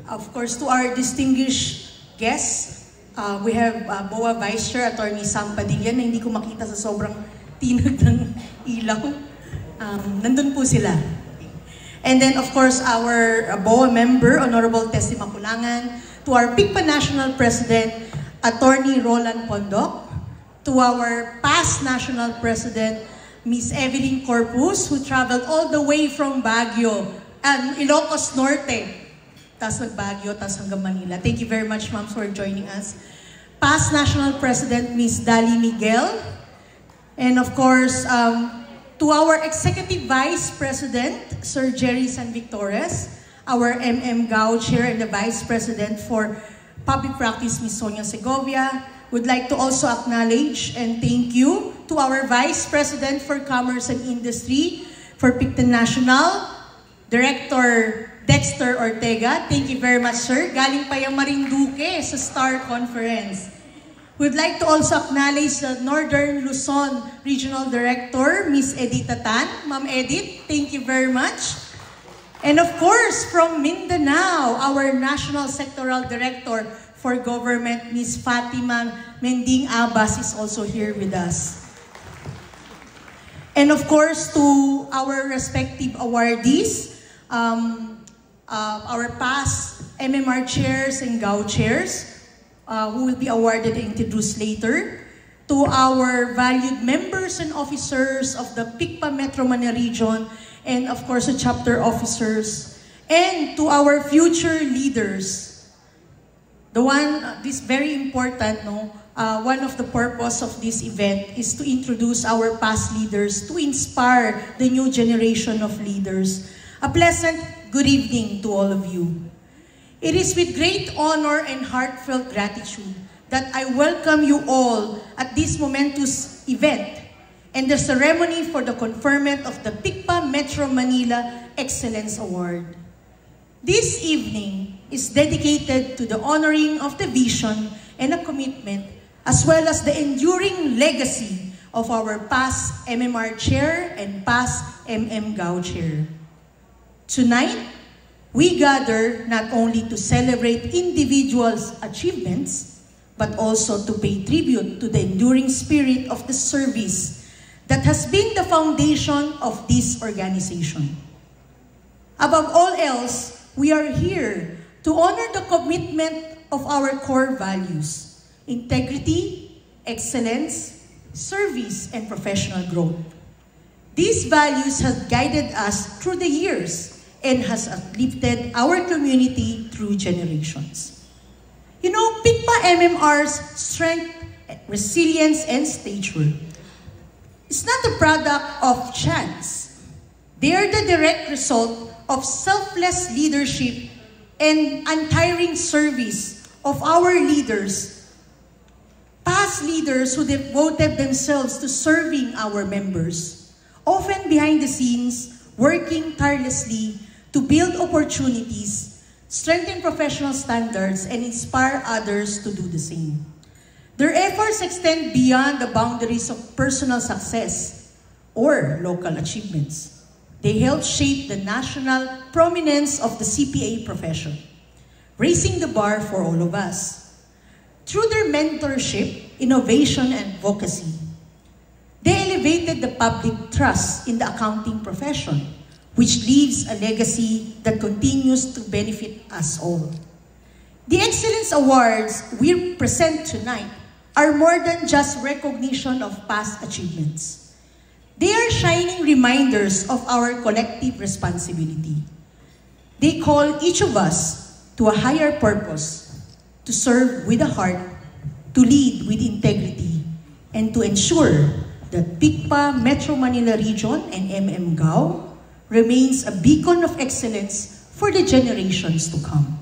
Of course, to our distinguished guests, we have BOA Vice Chair, Attorney Sam Padilla, na hindi ko makita sa sobrang tinag ng ilaw. Nandun po sila. And then, of course, our BOA member, Honorable Tessie Maculangan, to our PICPA National President, Attorney Roland Pondoc, to our past National President, Ms. Evelyn Corpus, who traveled all the way from Baguio and Ilocos Norte, tas nag-Baguio, tas hanggang Manila. Thank you very much, ma'am, for joining us. Past National President, Ms. Dali Miguel, and of course, to our Executive Vice President, Sir Jerry San Victores, our MMGAO Chair and the Vice President for Public Practice, Ms. Sonia Segovia. Would like to also acknowledge and thank you to our Vice President for Commerce and Industry for Picton National, Director Dexter Ortega. Thank you very much, sir. Galing pa yung Marinduque sa STAR Conference. We'd like to also acknowledge the Northern Luzon Regional Director, Ms. Edith Tan. Ma'am Edith, thank you very much. And of course, from Mindanao, our National Sectoral Director for Government, Ms. Fatima Mending Abbas is also here with us. And of course, to our respective awardees, our past MMR chairs and GAO chairs, who will be awarded and introduced later, to our valued members and officers of the PICPA Metro Manila Region, and of course, the chapter officers, and to our future leaders. This very important, one of the purpose of this event is to introduce our past leaders, to inspire the new generation of leaders. A pleasant good evening to all of you. It is with great honor and heartfelt gratitude that I welcome you all at this momentous event and the ceremony for the conferment of the PICPA Metro Manila Excellence Award. This evening is dedicated to the honoring of the vision and a commitment, as well as the enduring legacy of our past MMR Chair and past MMGAO Chair. Tonight, we gather not only to celebrate individuals' achievements, but also to pay tribute to the enduring spirit of the service that has been the foundation of this organization. Above all else, we are here to honor the commitment of our core values: integrity, excellence, service, and professional growth. These values have guided us through the years and has uplifted our community through generations. You know, PICPA MMR's strength, resilience, and stature is not a product of chance. They are the direct result of selfless leadership and untiring service of our leaders, past leaders who devoted themselves to serving our members, often behind the scenes, working tirelessly to build opportunities, strengthen professional standards, and inspire others to do the same. Their efforts extend beyond the boundaries of personal success or local achievements. They help shape the national prominence of the CPA profession, raising the bar for all of us. Through their mentorship, innovation, and advocacy, they elevated the public trust in the accounting profession, which leaves a legacy that continues to benefit us all. The Excellence Awards we present tonight are more than just recognition of past achievements. They are shining reminders of our collective responsibility. They call each of us to a higher purpose, to serve with a heart, to lead with integrity, and to ensure that PICPA Metro Manila Region and MMGAO remains a beacon of excellence for the generations to come.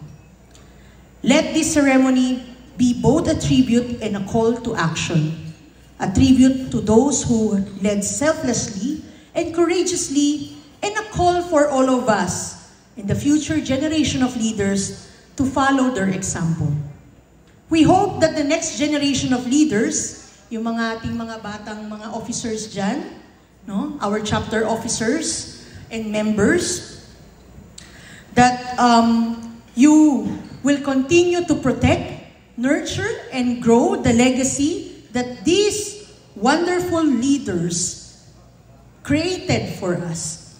Let this ceremony be both a tribute and a call to action. A tribute to those who led selflessly and courageously, and a call for all of us in the future generation of leaders to follow their example. We hope that the next generation of leaders, yung mga ating mga batang mga officers dyan, our chapter officers and members, that You will continue to protect, nurture, and grow the legacy that these wonderful leaders created for us.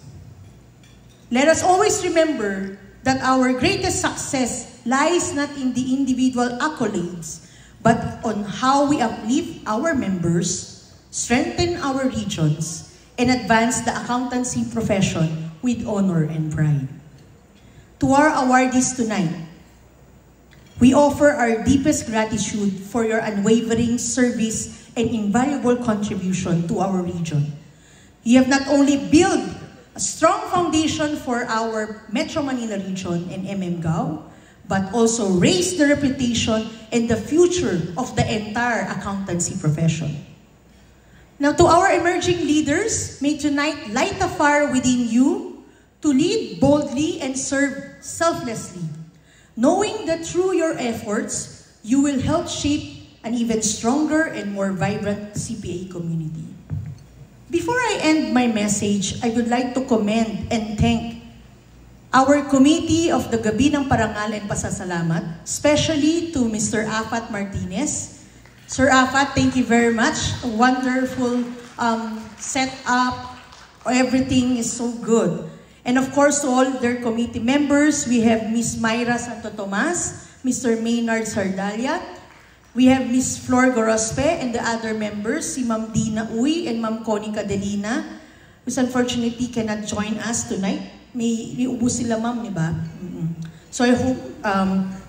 Let us always remember that our greatest success lies not in the individual accolades, but on how we uplift our members, strengthen our regions, and advance the accountancy profession with honor and pride. To our awardees tonight, we offer our deepest gratitude for your unwavering service and invaluable contribution to our region. You have not only built a strong foundation for our Metro Manila region and MMGAO, but also raised the reputation and the future of the entire accountancy profession. Now, to our emerging leaders, may tonight light a fire within you to lead boldly and serve selflessly, knowing that through your efforts, you will help shape an even stronger and more vibrant CPA community. Before I end my message, I would like to commend and thank our Committee of the Gabi ng Parangal and Pasasalamat, especially to Mr. Afat Martinez. Sir Afat, thank you very much. A wonderful setup. Everything is so good. And of course, to all their committee members, we have Ms. Myra Santo Tomas, Mr. Maynard Sardalia, we have Ms. Flor Gorospe and the other members, si Ma'am Dina Uy and Ma'am Connie Cadelina, who's unfortunately cannot join us tonight. May ubus sila, ma'am, di ba? So I hope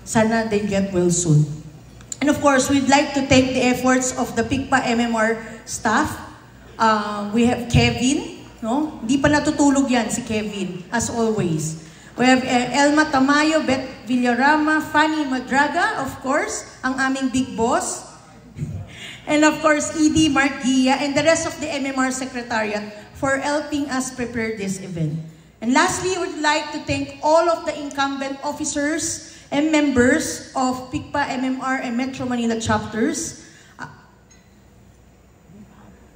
sana they get well soon. And of course, we'd like to thank the efforts of the PICPA MMR staff. We have Kevin, no? Di pa natutulog yan si Kevin, as always. We have Elma Tamayo, Beth Villarama, Fanny Madraga, of course, ang aming big boss. And of course, ED Mark Gia, and the rest of the MMR Secretariat for helping us prepare this event. And lastly, we would like to thank all of the incumbent officers and members of PICPA, MMR, and Metro Manila chapters,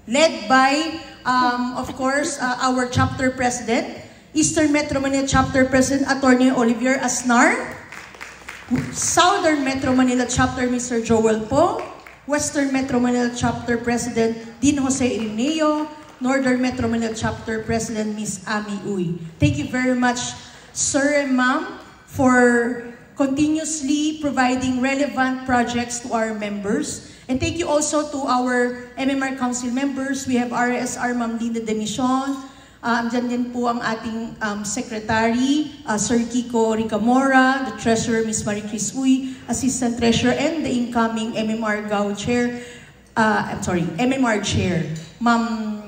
led by, of course, our chapter president, Eastern Metro Manila Chapter President Attorney Olivier Asnar, Southern Metro Manila Chapter Mr. Joel Po, Western Metro Manila Chapter President Dean Jose Irineo, Northern Metro Manila Chapter President Ms. Ami Uy. Thank you very much, sir and ma'am, for continuously providing relevant projects to our members. And thank you also to our MMR Council members. We have RSR Ma'am Linda Demision. Andyan din po ang ating Secretary, Sir Kiko Ricamora, the Treasurer, Ms. Marie Chris Uy, Assistant Treasurer, and the incoming MMR GAO Chair, MMR Chair, Ma'am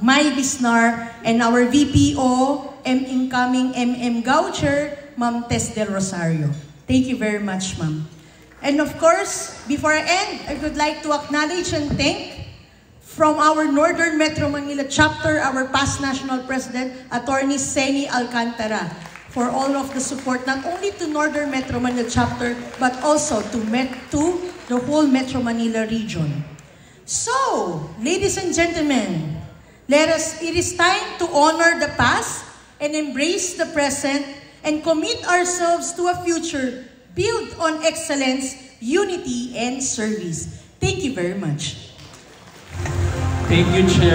Mai Bisnar, and our VPO, incoming GAO Chair, Ma'am Tess Del Rosario. Thank you very much, ma'am. And of course, before I end, I would like to acknowledge and thank from our Northern Metro Manila Chapter, our past National President, Attorney Seni Alcantara, for all of the support, not only to Northern Metro Manila Chapter, but also to the whole Metro Manila region. So, ladies and gentlemen, it is time to honor the past and embrace the present and commit ourselves to a future built on excellence, unity, and service. Thank you very much. Thank you, Chair.